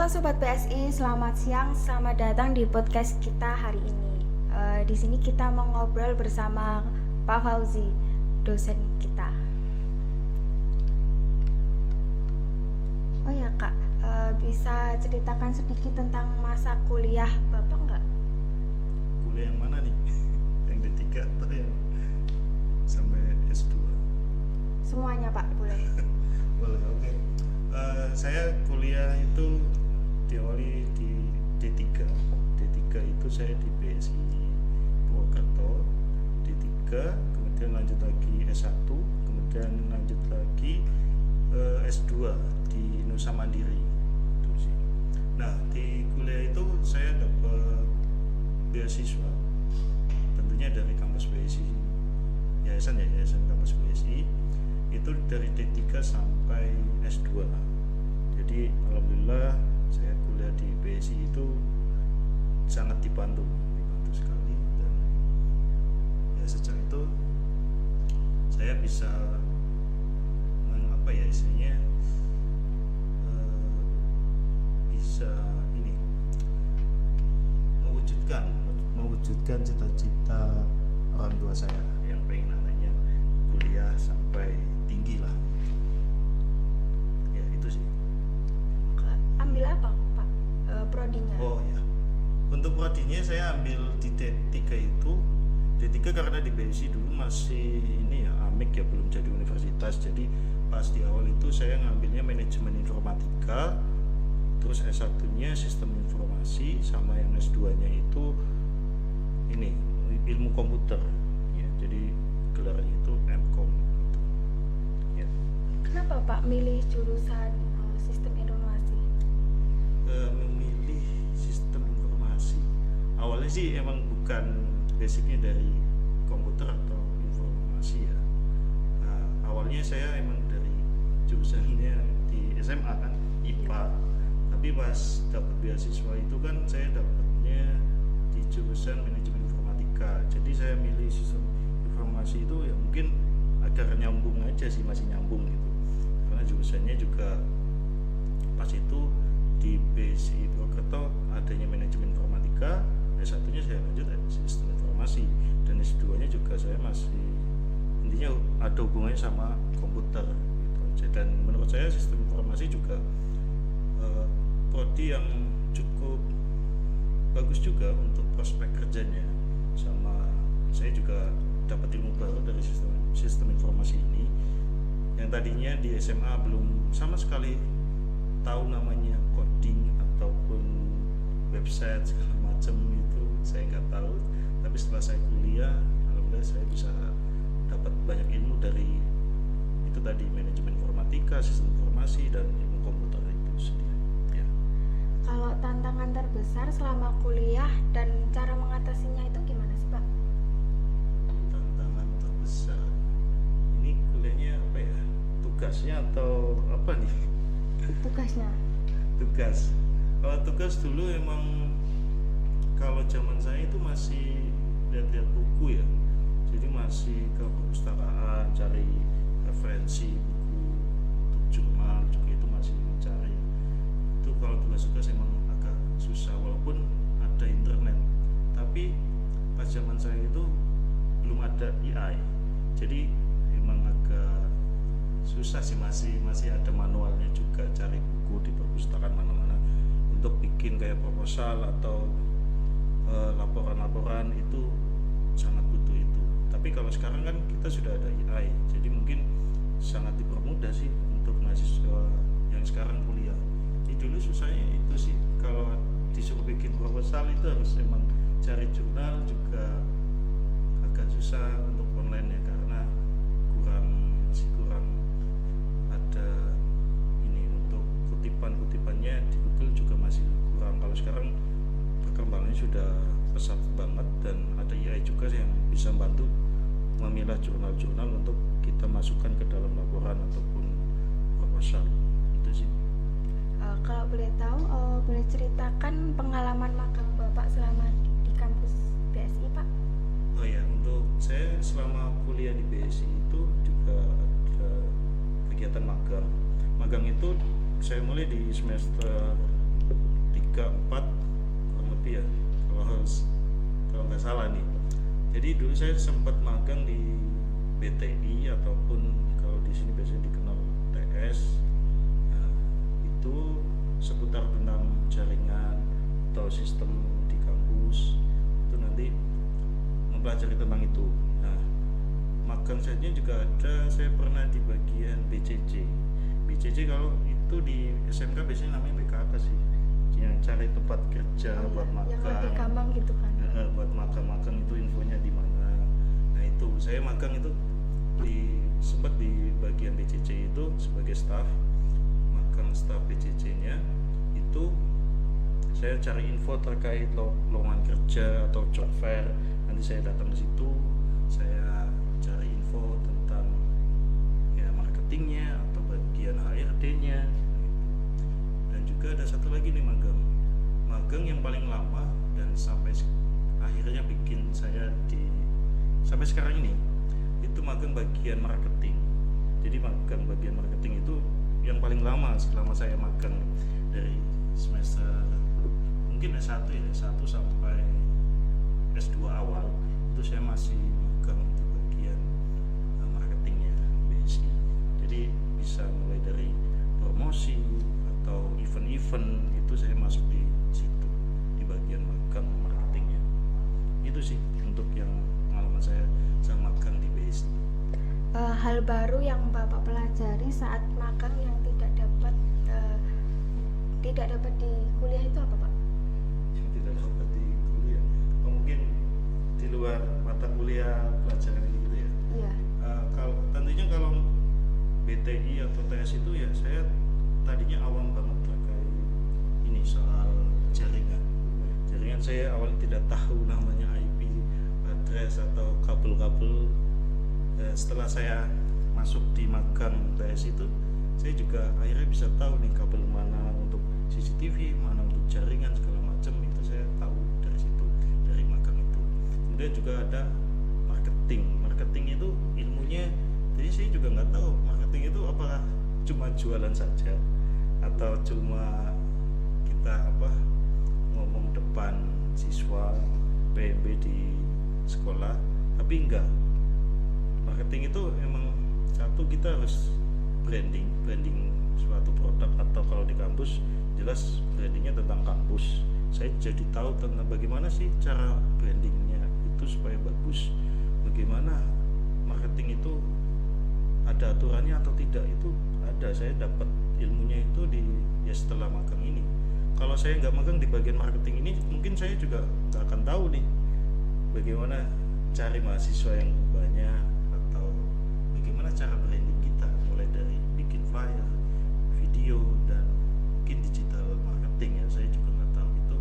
Halo Sobat PSI, selamat siang, selamat datang di podcast kita hari ini. Di sini kita mau ngobrol bersama Pak Fauzi, dosen kita. Oh ya Kak, bisa ceritakan sedikit tentang masa kuliah Bapak nggak? Kuliah yang mana nih? Yang D3 atau yang sampai S2? Semuanya Pak, boleh. Boleh, oke. Saya kuliah itu diawali di D3. D3 itu saya di BSI Purwokerto, D3, kemudian lanjut lagi S1, kemudian lanjut lagi S2 di Nusa Mandiri. Itu sih. Nah, di kuliah itu saya dapat beasiswa, tentunya dari kampus BSI, yayasan kampus BSI, itu dari D3 sampai S2. Jadi alhamdulillah saya kuliah di BSI itu sangat dibantu sekali, dan ya sejak itu saya bisa istilahnya bisa mewujudkan cita-cita orang tua saya yang pengen anaknya kuliah sampai tinggi lah. Ya itu sih. Ambil apa Pak? Prodinya? Oh ya, untuk prodinya saya ambil di D3 itu. D3 karena di BSI dulu masih ini ya, amik ya, belum jadi universitas. Jadi pas di awal itu saya ngambilnya manajemen informatika, terus S1 nya sistem informasi, sama yang S2 nya itu ini ilmu komputer ya, jadi gelarnya itu MCom gitu. Ya. Kenapa Pak milih jurusan sistem informasi? Memilih sistem informasi awalnya sih emang bukan basicnya dari komputer atau informasi ya. Nah, awalnya saya emang dari jurusannya di SMA kan IPA, tapi pas dapat beasiswa itu kan saya dapatnya di jurusan manajemen informatika. Jadi saya milih sistem informasi itu ya mungkin agar nyambung aja sih, masih nyambung gitu, karena jurusannya juga pas itu di BSI Purwokerto adanya manajemen informatika. S1 nya saya lanjut sistem informasi, dan S2 nya juga saya masih intinya ada hubungannya sama komputer gitu aja. Dan menurut saya sistem informasi juga prodi yang cukup bagus juga untuk prospek kerjanya. Sama saya juga dapat ilmu baru dari sistem informasi ini, yang tadinya di SMA belum sama sekali tahu namanya coding ataupun website segala macam, itu saya nggak tahu. Tapi setelah saya kuliah, alhamdulillah saya bisa dapat banyak ilmu dari itu tadi, manajemen informatika, sistem informasi, dan ilmu komputer itu sendiri ya. Kalau tantangan terbesar selama kuliah dan cara mengatasinya itu gimana sih Pak? Tantangan terbesar ini kuliahnya apa ya, tugasnya atau apa nih? Tugasnya? Tugas, kalau tugas dulu emang kalau zaman saya itu masih lihat-lihat buku ya, jadi masih ke perpustakaan cari referensi buku untuk jurnal juga, itu masih mencari. Itu kalau tugas-tugas emang agak susah, walaupun ada internet, tapi pas zaman saya itu belum ada AI, jadi emang agak susah sih, masih ada manualnya juga, cari buku di perpustakaan mana-mana untuk bikin kayak proposal atau laporan-laporan, itu sangat butuh itu. Tapi kalau sekarang kan kita sudah ada AI, jadi mungkin sangat dipermudah sih untuk mahasiswa yang sekarang kuliah. Jadi dulu susahnya itu sih, kalau disuruh bikin proposal itu harus emang cari jurnal juga agak susah untuk online ya, karena masih kurang ada ini untuk kutipannya di Google juga masih kurang. Kalau sekarang perkembangannya sudah pesat banget, dan ada AI juga yang bisa membantu memilah jurnal-jurnal untuk kita masukkan ke dalam laporan ataupun proposal. Itu sih. Kalau boleh tahu, boleh ceritakan pengalaman magang Bapak selama di kampus BSI Pak? Oh ya, untuk saya selama kuliah di BSI itu juga ada kegiatan magang. Magang itu saya mulai di semester salah nih. Jadi dulu saya sempat magang di BTI ataupun kalau di sini biasanya dikenal TS. Nah, itu seputar tentang jaringan atau sistem di kampus. Itu nanti mempelajari tentang itu. Nah, magang saja juga ada, saya pernah di bagian BCC. BCC kalau itu di SMK biasanya namanya BKK sih, yang cari tempat kerja buat yang magang. lebih gampang gitu kan. Buat magang itu infonya di mana. Nah itu saya magang itu sempat di bagian BCC itu sebagai staff, magang staff BCC-nya itu saya cari info terkait lowongan kerja atau job fair. Nanti saya datang ke situ, saya cari info tentang ya marketingnya atau bagian HRD-nya. Dan juga ada satu lagi nih magang yang paling lama dan sampai akhirnya bikin saya sampai sekarang ini itu magang bagian marketing. Jadi magang bagian marketing itu yang paling lama selama saya magang dari semester mungkin S1 sampai S2 awal itu saya masih magang di bagian marketingnya BSI. Jadi bisa mulai dari promosi atau event-event itu saya masuk di situ di bagian magang marketingnya. Itu sih untuk yang pengalaman saya magang di BSI. Hal baru yang Bapak pelajari saat magang yang tidak dapat di kuliah itu apa, Pak? Yang tidak dapat di kuliah, mungkin di luar mata kuliah pelajaran gitu ya. Iya. Tentunya kalau BTI atau TS itu ya saya tadinya awam banget terkait ini soal jaringan. Saya awalnya tidak tahu namanya IP address atau kabel-kabel. Setelah saya masuk di magang TS itu, saya juga akhirnya bisa tahu nih kabel mana untuk CCTV, mana untuk jaringan segala macam, itu saya tahu dari situ, dari magang itu. Kemudian juga ada marketing itu ilmunya, jadi saya juga nggak tahu marketing itu apakah cuma jualan saja atau cuma kita ngomong depan siswa PMB di sekolah, tapi enggak. Marketing itu emang satu, kita harus branding suatu produk, atau kalau di kampus jelas brandingnya tentang kampus. Saya jadi tahu tentang bagaimana sih cara brandingnya itu supaya bagus, bagaimana marketing itu ada aturannya atau tidak, itu ada. Saya dapat ilmunya itu setelah magang ini. Kalau saya nggak magang di bagian marketing ini, mungkin saya juga nggak akan tahu nih bagaimana cari mahasiswa yang banyak, atau bagaimana cara branding kita, mulai dari bikin flyer, video, dan mungkin digital marketing ya. Saya juga nggak tahu itu.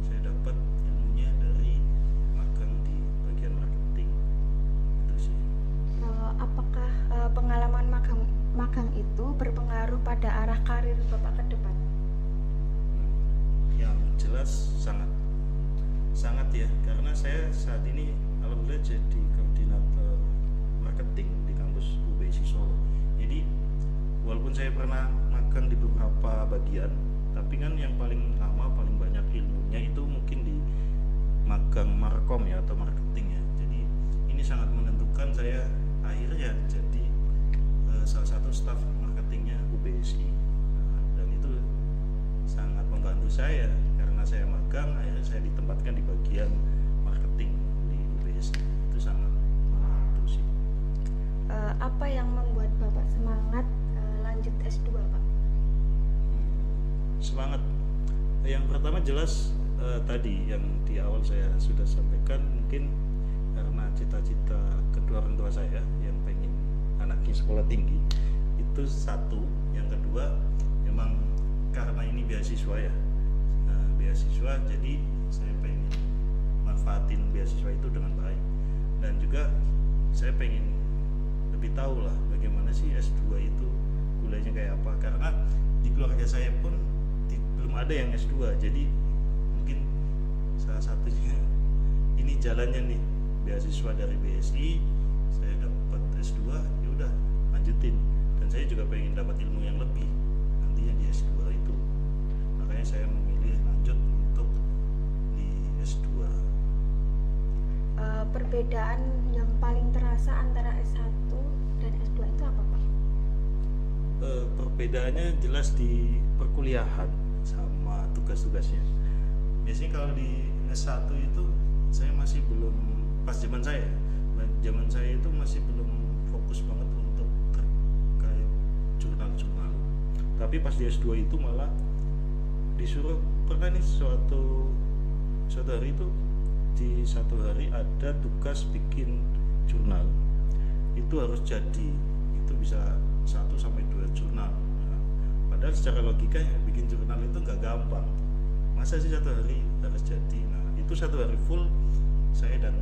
Saya dapat ilmunya dari magang di bagian marketing. Itu sih. Apakah pengalaman magang itu berpengaruh pada arah karir Bapak ke depan? Yang jelas sangat ya, karena saya saat ini alhamdulillah jadi koordinator marketing di kampus UBSI Solo. Jadi walaupun saya pernah magang di beberapa bagian, tapi kan yang paling lama, paling banyak ilmunya itu mungkin di magang markom ya, atau marketing ya. Jadi ini sangat menentukan saya akhirnya jadi salah satu staf marketingnya UBSI. Dan itu sangat membantu saya, karena saya magang akhirnya saya ditempatkan di bagian marketing di UBSI. Itu sangat membantu sih. Apa yang membuat Bapak semangat lanjut S2, Pak? Semangat yang pertama jelas tadi yang di awal saya sudah sampaikan, mungkin karena cita-cita kedua orang tua saya yang pengen anaknya sekolah tinggi, itu satu. Yang kedua, memang karena ini beasiswa ya, beasiswa, jadi saya pengen manfaatin beasiswa itu dengan baik. Dan juga saya pengen lebih tahu lah bagaimana sih S2 itu kuliahnya kayak apa, karena di keluarga saya pun belum ada yang S2. Jadi mungkin salah satunya ini jalannya nih, beasiswa dari BSI, saya dapat S2, ya udah lanjutin. Dan saya juga pengen dapat ilmu yang lebih nantinya di S2 itu, makanya saya memilih lanjut untuk di S2. perbedaan yang paling terasa antara S1 dan S2 itu apa, Pak? Perbedaannya jelas di perkuliahan sama tugas-tugasnya. Biasanya kalau di S1 itu saya masih belum, pas zaman saya itu masih belum fokus banget untuk terkait jurnal-jurnal. Tapi pas di S2 itu malah disuruh, pernah nih suatu hari itu di satu hari ada tugas bikin jurnal, itu harus jadi, itu bisa 1 sampai 2 jurnal. Nah, padahal secara logika ya bikin jurnal itu nggak gampang, masa sih 1 hari harus jadi. Nah itu 1 hari full saya dan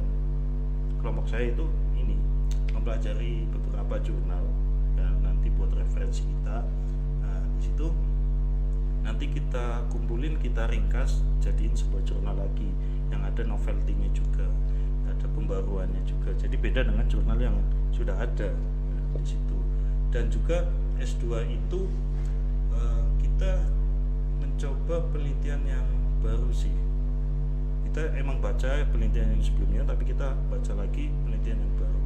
kelompok saya itu ini mempelajari beberapa jurnal dan nanti buat referensi kita. Nah di situ nanti kita kumpulin, kita ringkas, jadiin sebuah jurnal lagi yang ada novelty-nya juga, ada pembaruannya juga. Jadi beda dengan jurnal yang sudah ada di situ. Dan juga S2 itu kita mencoba penelitian yang baru sih. Kita emang baca penelitian yang sebelumnya, tapi kita baca lagi penelitian yang baru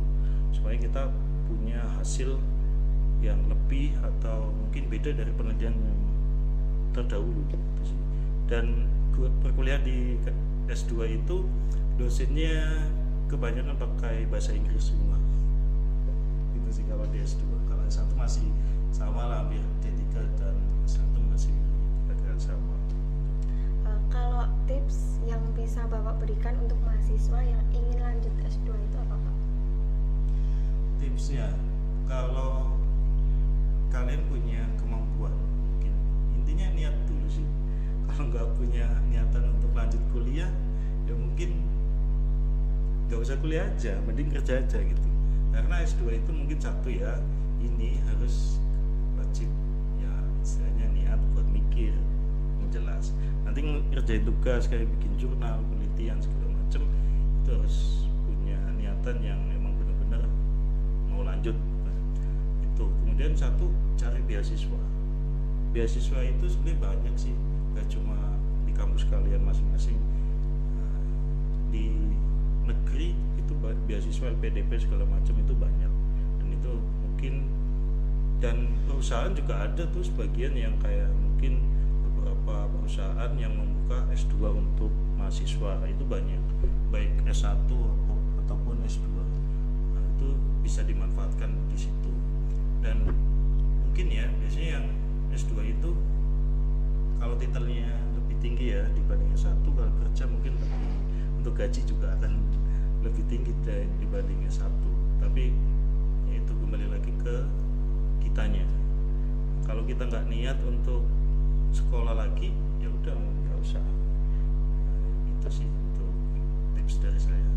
supaya kita punya hasil yang lebih atau mungkin beda dari penelitian yang terdahulu gitu sih. Dan perkuliahan di S2 itu dosennya kebanyakan pakai bahasa Inggris semua gitu sih kalau di S2. Kalau S1 masih sama lah, hampir D3 dan S1 masih agak sama. Kalau tips yang bisa Bapak berikan untuk mahasiswa yang ingin lanjut S2 itu apa, Pak? Tipsnya, kalau kalian punya kemampuan, mungkin intinya niat dulu sih. Kalau nggak punya niatan untuk lanjut kuliah, ya mungkin nggak usah kuliah aja, mending kerja aja gitu. Karena S2 itu mungkin satu ya, ini harus wajib ya istilahnya niat buat mikir yang jelas. Nanti ngerjain tugas kayak bikin jurnal, penelitian segala macem, itu harus punya niatan yang emang benar-benar mau lanjut. Nah, itu. Kemudian satu, cari beasiswa. Beasiswa itu sebenarnya banyak sih, gak cuma di kampus kalian masing-masing. Nah, di negeri itu beasiswa LPDP segala macam itu banyak, dan itu mungkin, dan perusahaan juga ada tuh sebagian yang kayak mungkin beberapa perusahaan yang membuka S2 untuk mahasiswa, itu banyak, baik S1 ataupun S2. Nah, itu bisa dimanfaatkan di situ. Dan mungkin ya biasanya yang S2 itu kalau titelnya lebih tinggi ya dibanding S1, kalau kerja mungkin lebih, untuk gaji juga akan lebih tinggi dibanding S1. Tapi ya itu kembali lagi ke kitanya. Kalau kita nggak niat untuk sekolah lagi, ya udah nggak usah. Nah, itu sih untuk tips dari saya.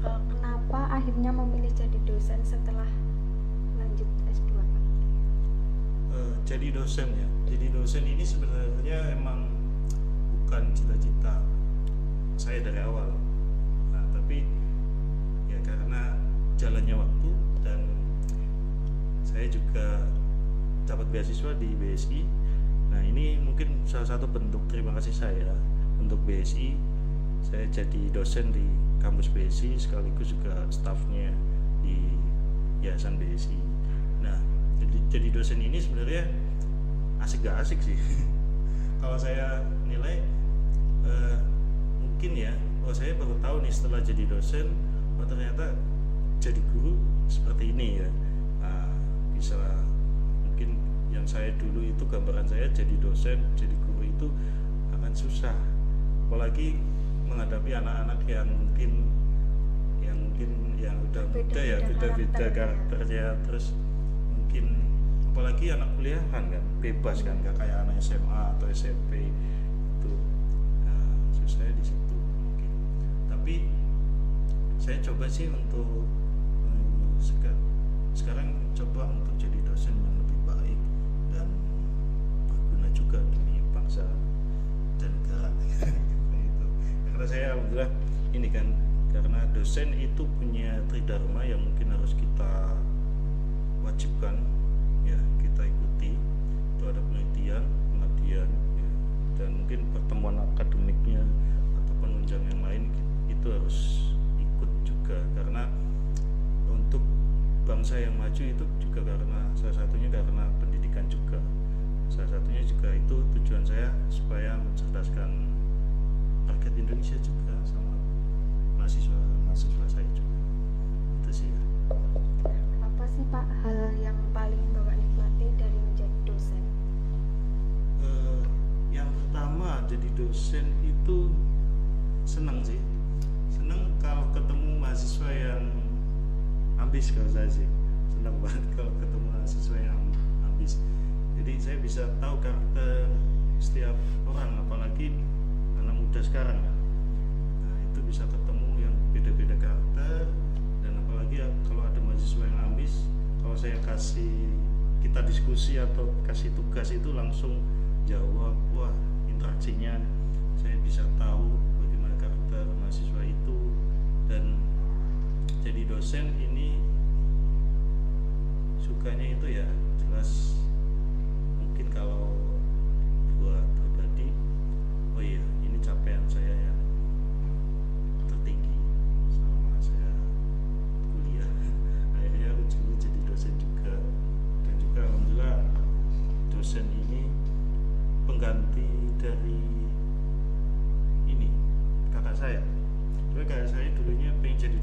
Kalau kenapa akhirnya memilih jadi dosen setelah lanjut S2, Pak? Jadi dosen ya. Jadi dosen ini sebenarnya emang bukan cita-cita saya dari awal. Nah, tapi ya karena jalannya waktu dan saya juga dapat beasiswa di BSI. Nah, ini mungkin salah satu bentuk terima kasih saya untuk BSI. Saya jadi dosen di kampus BSI sekaligus juga stafnya di Yayasan BSI. Nah, jadi dosen ini sebenarnya asik gak asik sih. Kalau saya nilai mungkin ya, saya baru tahu nih setelah jadi dosen, ternyata jadi guru seperti ini ya. Nah, bisa mungkin yang saya dulu itu gambaran saya jadi dosen, jadi guru itu akan susah, apalagi menghadapi anak-anak yang mungkin yang udah muda ya, beda-beda karakternya, terus mungkin apalagi anak kuliahan kan bebas kan, gak kayak anak SMA atau SMP itu. Nah, susahnya di situ mungkin. Tapi saya coba sih untuk sekarang coba untuk jadi dosen yang lebih baik dan berguna juga demi bangsa dan negara. Itu. Karena saya alhamdulillah ini kan, karena dosen itu punya tridharma yang mungkin harus kita wajibkan ya, kita ikuti. Itu ada penelitian, pengabdian ya, dan mungkin pertemuan akademiknya atau penunjang yang lain itu harus ikut juga, karena untuk bangsa yang maju itu juga karena salah satunya karena pendidikan juga, salah satunya juga itu tujuan saya supaya mencerdaskan rakyat Indonesia juga sama mahasiswa saya juga. Itu sih ya. Apa sih Pak hal yang paling Bapak nikmati dari menjadi dosen? Yang pertama, jadi dosen itu senang sih, senang kalau ketemu mahasiswa yang ambis. Kalau saya sih senang banget kalau ketemu mahasiswa yang ambis, jadi saya bisa tahu karakter setiap orang, apalagi anak muda sekarang. Nah, itu bisa ketemu yang beda-beda karakter, dan apalagi ya, kalau ada mahasiswa yang ambis, kalau saya kita diskusi atau kasih tugas itu langsung jawab, wah interaksinya saya bisa tahu bagaimana karakter mahasiswa itu. Dan jadi dosen ini sukanya itu ya jelas, mungkin kalau buat pribadi, oh iya ini capaian saya yang tertinggi selama saya kuliah. Akhirnya ujungnya jadi dosen juga, dan juga alhamdulillah dosen ini pengganti dari ini kakak saya. Soalnya kakak saya dulunya pengen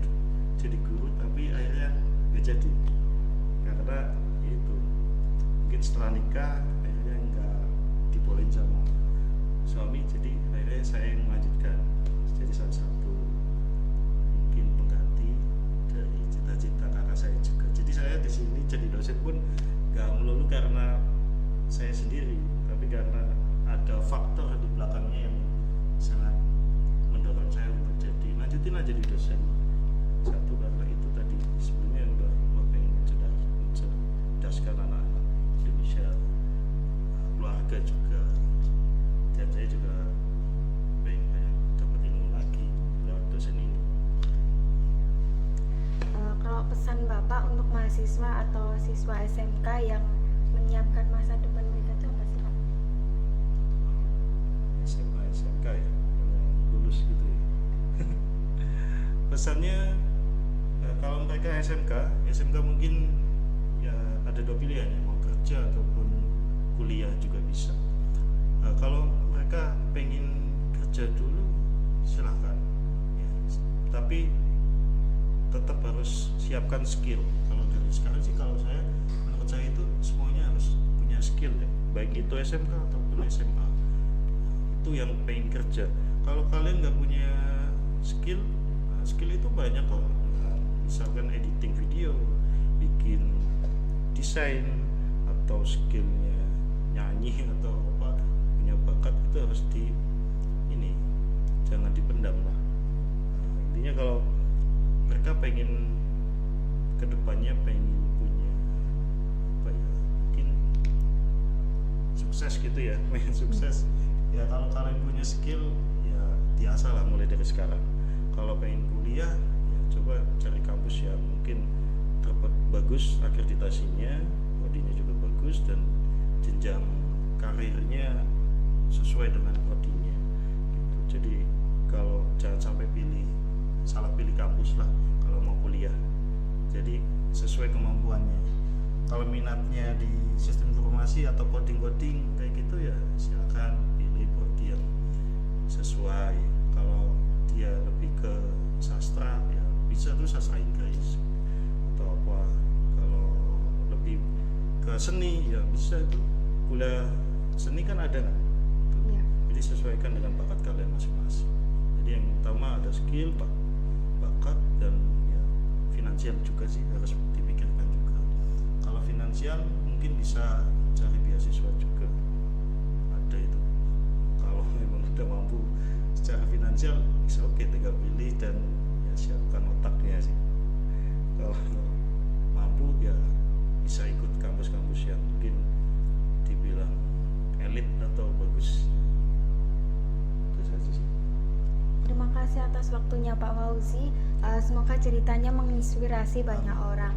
jadi guru, tapi akhirnya nggak jadi karena itu mungkin setelah nikah akhirnya nggak dibolehin sama suami, jadi akhirnya saya yang melanjutkan jadi salah satu mungkin pengganti dari cita-cita kakak saya juga. Jadi saya di sini jadi dosen pun nggak melulu karena saya sendiri, tapi karena ada faktor di belakangnya yang sangat mendorong saya untuk lanjutin aja di dosen. Satu karena itu tadi sebelumnya udah pengen mencerdaskan anak-anak Indonesia, keluarga juga, dan saya juga pengen banyak dapat ilmu lagi lewat dosen ini. Kalau pesan Bapak untuk mahasiswa atau siswa SMK yang menyiapkan masa depan mereka itu apa sih Pak? SMA SMK ya, yang lulus gitu ya. Pesannya kalau mereka SMK mungkin ya ada dua pilihan ya, mau kerja ataupun kuliah juga bisa. Kalau mereka pengen kerja dulu silahkan ya, tapi tetap harus siapkan skill. Kalau dari sekarang sih, kalau menurut saya itu semuanya harus punya skill ya, baik itu SMK ataupun SMA. Itu yang pengen kerja. Kalau kalian nggak punya skill itu banyak kok. Misalkan editing video, bikin desain, atau skillnya nyanyi atau apa, punya bakat itu harus jangan dipendam lah. Intinya kalau mereka pengen kedepannya pengen punya apa ya, mungkin sukses gitu ya, pengen sukses ya, kalau kalian punya skill ya diasah lah mulai dari sekarang. Kalau pengen kuliah ya coba cari kampus yang mungkin bagus akreditasinya, prodinya juga bagus, dan jenjang karirnya sesuai dengan prodinya gitu. Jadi kalau jangan sampai salah pilih kampus lah kalau mau kuliah, jadi sesuai kemampuannya. Kalau minatnya di sistem informasi atau coding kayak gitu ya silakan pilih prodi yang sesuai. Kalau dia lebih ke sastra ya bisa tuh sastra Inggris atau apa. Kalau lebih ke seni ya bisa itu kuliah seni, kan ada kan Ya. Jadi sesuaikan dengan bakat kalian masing-masing. Jadi yang utama ada skill, bakat, dan ya finansial juga sih harus dipikirkan juga. Kalau finansial mungkin bisa cari beasiswa juga, ada itu. Kalau memang udah mampu secara finansial bisa oke, tinggal pilih dan ya siapkan otaknya sih. Kalau mampu ya bisa ikut kampus-kampus yang mungkin dibilang elit atau bagus. Itu saja sih. Terima kasih atas waktunya Pak Fauzi. Semoga ceritanya menginspirasi banyak orang.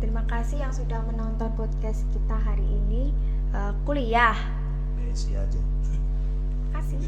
Terima kasih yang sudah menonton podcast kita hari ini. Kuliah. Isi aja. Terima kasih.